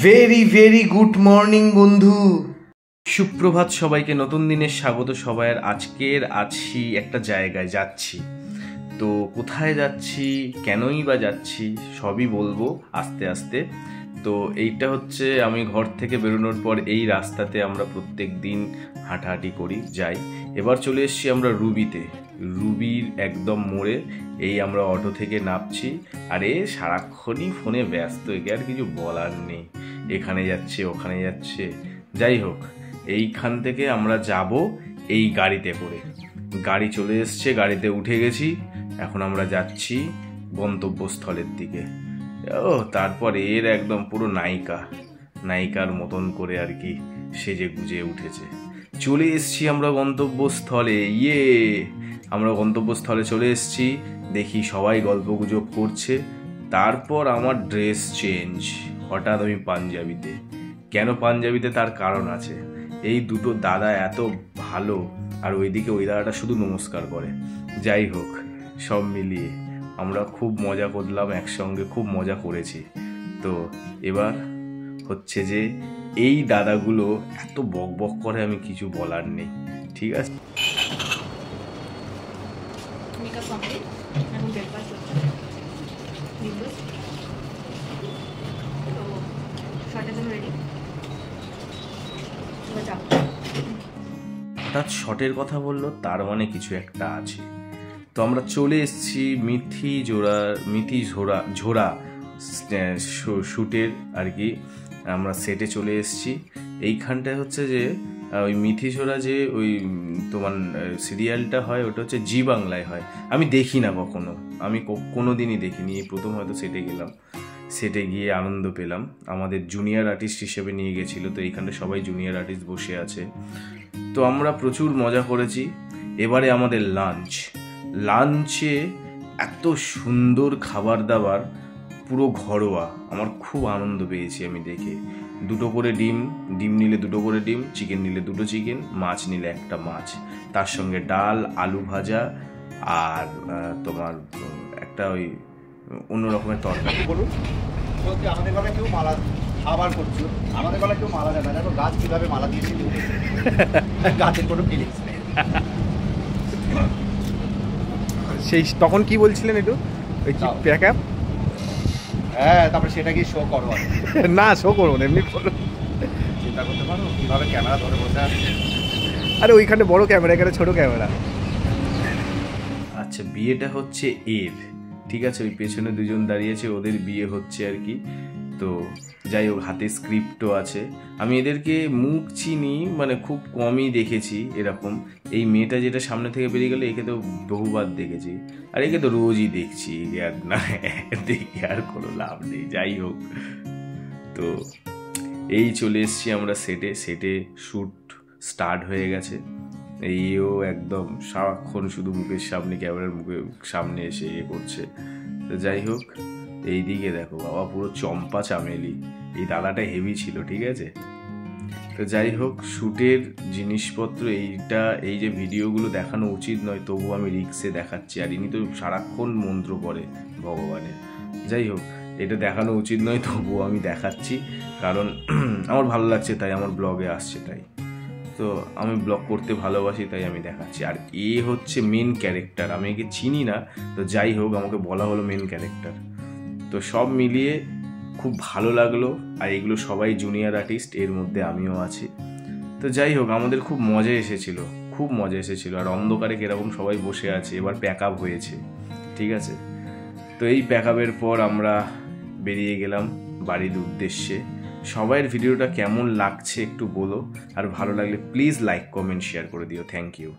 Very very good morning বন্ধু, সুপ্রভাত সবাইকে। নতুন দিনের স্বাগত সবাইয়ের। আজকের আছি একটা জায়গায় যাচ্ছি, তো কোথায় যাচ্ছি, কেনই বা যাচ্ছি সবই বলবো আস্তে আস্তে। তো এইটা হচ্ছে আমি ঘর থেকে বেরোনোর পর এই রাস্তাতে আমরা প্রত্যেক দিন হাঁটাহাঁটি করি, যাই। এবার চলে এসেছি আমরা রুবির একদম মোড়ে। এই আমরা অটো থেকে নামছি। আরে সারাক্ষণই ফোনে ব্যস্ত, একে আর কিছু বলার নেই। এখানে যাচ্ছে ওখানে যাচ্ছে, যাই হোক। এইখান থেকে আমরা যাব এই গাড়িতে করে। গাড়ি চলে এসছে, গাড়িতে উঠে গেছি। এখন আমরা যাচ্ছি গন্তব্যস্থলের দিকে। ও তারপর এর একদম পুরো নায়িকার মতন করে আর কি সেজে গুজে উঠেছে। চলে এসছি আমরা গন্তব্যস্থলে। আমরা গন্তব্যস্থলে চলে এসছি। দেখি সবাই গল্পগুজব করছে। তারপর আমার ড্রেস চেঞ্জ, হঠাৎ আমি পাঞ্জাবিতে। কেন পাঞ্জাবিতে তার কারণ আছে। এই দুটো দাদা এত ভালো, আর ওইদিকে ওই দাদাটা শুধু নমস্কার করে। যাই হোক, সব মিলিয়ে আমরা খুব মজা করলাম একসঙ্গে, খুব মজা করেছি। তো এবার হচ্ছে যে এই দাদাগুলো এত বক বক করে, আমি কিছু বলার নেই, ঠিক আছে। হঠাৎ শটের কথা বললো, তার মানে কিছু একটা আছে। তো আমরা চলে এসেছি মিথি ঝোড়া শ্যুটের আর কি। আমরা সেটে চলে এসেছি। এইখানটায় হচ্ছে যে ওই মিথি ঝোড়া যে ওই তোমার সিরিয়ালটা হয়, ওটা হচ্ছে জি বাংলায় হয়। আমি দেখি না কখনো, আমি কোনো দিনই দেখিনি। এই প্রথম হয়তো সেটে গেলাম। সেটে গিয়ে আনন্দ পেলাম। আমাদের জুনিয়র আর্টিস্ট হিসেবে নিয়ে গেছিলো। তো এইখানটা সবাই জুনিয়র আর্টিস্ট বসে আছে। তো আমরা প্রচুর মজা করেছি। এবারে আমাদের লাঞ্চে এত সুন্দর খাবার দাবার, পুরো ঘরোয়া। আমার খুব আনন্দ পেয়েছি আমি দেখে। দুটো করে ডিম নিলে দুটো করে ডিম, চিকেন নিলে দুটো চিকেন, মাছ নিলে একটা মাছ, তার সঙ্গে ডাল, আলু ভাজা, আর তোমার একটা ওই অন্য রকমের তরকারি। বলুন, আমাদের গলায় কেউ মালা আবার করছো, আমাদের গলায় কেউ মালা দেয় না। দেখো গাছ কিভাবে মালা দিয়েছে, গাছের কোনো ফিলিংস নেই। সেই তখন কি বলছিলেন একটু ওই কি প্যাক আপ? হ্যাঁ, তারপরে সেটা কি শো করো? না, শো করবো না, এমনি বলো। চিন্তা করতে পারো কিভাবে ক্যামেরা ধরে বসে আছে। আরে ওইখানে বড় ক্যামেরা, এখানে ছোট ক্যামেরা। আচ্ছা, বিয়েটা হচ্ছে এর, ঠিক আছে। ওই পেছনে দুজন দাঁড়িয়েছে, ওদের বিয়ে হচ্ছে আর কি। তো যাই হোক, হাতে স্ক্রিপ্টও আছে। আমি এদেরকে মুখ চিনি, মানে খুব কমই দেখেছি এরকম। এই মেয়েটা যেটা সামনে থেকে বেরিয়ে গেল, একে তো বহুবার দেখেছি, আর একে তো রোজই দেখছি। আর না দেখি আর কোনো লাভ নেই। যাই হোক, তো এই চলে এসছি আমরা সেটে শ্যুট স্টার্ট হয়ে গেছে। এইও একদম সারাক্ষণ শুধু মুখের সামনে, ক্যামেরার মুখের সামনে এসে করছে। তো যাই হোক, এই দিকে দেখো বাবা, পুরো চম্পা চামেলি। এই দাদাটা হেভি ছিল, ঠিক আছে। তো যাই হোক, শ্যুটের জিনিসপত্র এই যে ভিডিওগুলো দেখানো উচিত নয়, তবু আমি রিক্সে দেখাচ্ছি। আর ইনি তো সারাক্ষণ মন্ত্র করে ভগবানের। যাই হোক, এটা দেখানো উচিত নয়, তবুও আমি দেখাচ্ছি, কারণ আমার ভালো লাগছে, তাই আমার ব্লগে আসছে, তাই। তো আমি ব্লগ করতে ভালোবাসি, তাই আমি দেখাচ্ছি। আর এ হচ্ছে মেন ক্যারেক্টার, আমি একে চিনি না। তো যাই হোক, আমাকে বলা হলো মেন ক্যারেক্টার। তো সব মিলিয়ে খুব ভালো লাগলো। আর এগুলো সবাই জুনিয়র আর্টিস্ট, এর মধ্যে আমিও আছি। তো যাই হোক, আমাদের খুব মজা এসেছিল। আর অন্ধকারে কিরকম সবাই বসে আছে। এবার প্যাক আপ হয়েছে, ঠিক আছে। তো এই প্যাক আপের পর আমরা বেরিয়ে গেলাম বাড়ির উদ্দেশ্যে। সবাইয়ের ভিডিওটা কেমন লাগছে একটু বলো, আর ভালো লাগলে প্লিজ লাইক, কমেন্ট, শেয়ার করে দিও। Thank you.